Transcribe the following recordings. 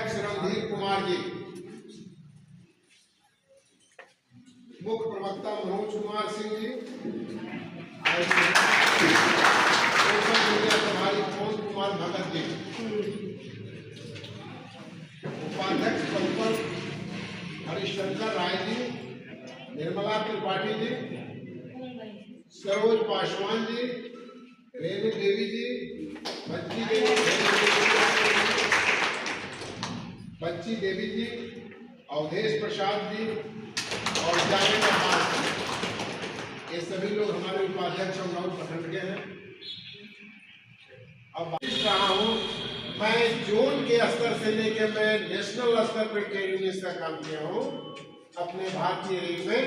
उपाध्यक्ष रणधीर कुमार जी, मुख्य प्रवक्ता मनोज कुमार सिंह जी, सोशल मीडिया प्रभारी पवन कुमार भगत जी, उपाध्यक्ष पद पर हरिशंकर राय जी, निर्मला त्रिपाठी जी, सरोज पासवान जी, रेणु देवी जी, बच्ची देवी जी, अवधेश प्रसाद जी और जावेद अब्बास जी, ये सभी लोग हमारे उपाध्यक्ष और राउत प्रखंड के हैं। अब रहा हूँ, मैं जोन के स्तर से लेकर मैं नेशनल स्तर पर ट्रेड का काम किया हूँ अपने भारतीय रेल में,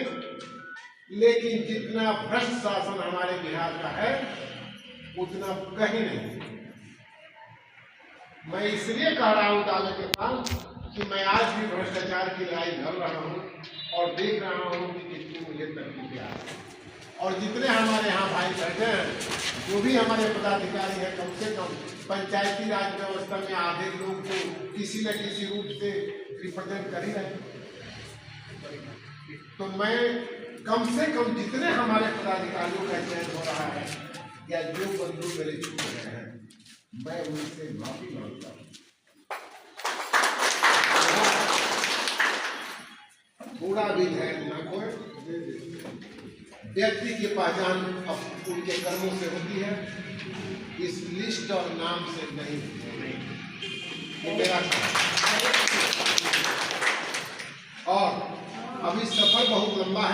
लेकिन जितना भ्रष्ट शासन हमारे बिहार का है उतना कहीं नहीं। मैं इसलिए कह रहा हूँ दावे के साथ कि मैं आज भी भ्रष्टाचार की लड़ाई लड़ रहा हूँ और देख रहा हूँ कि कितनी मुझे तकलीफें आ रही हैं। और जितने हमारे यहाँ भाई बैठे हैं, जो भी हमारे पदाधिकारी हैं, कम से कम पंचायती राज व्यवस्था में आधे लोग तो किसी न किसी रूप से रिप्रेजेंट कर ही रहे हैं। तो मैं कम से कम जितने हमारे पदाधिकारियों का चयन हो रहा है या जो बंधु मेरे छूट रहे हैं, मैं उनसे माफी मांगता हूँ। पूरा भी है न कोई व्यक्ति की पहचान उनके कर्मों से होती है, इस लिस्ट और नाम से नहीं। ये मेरा और अभी सफर बहुत लंबा है।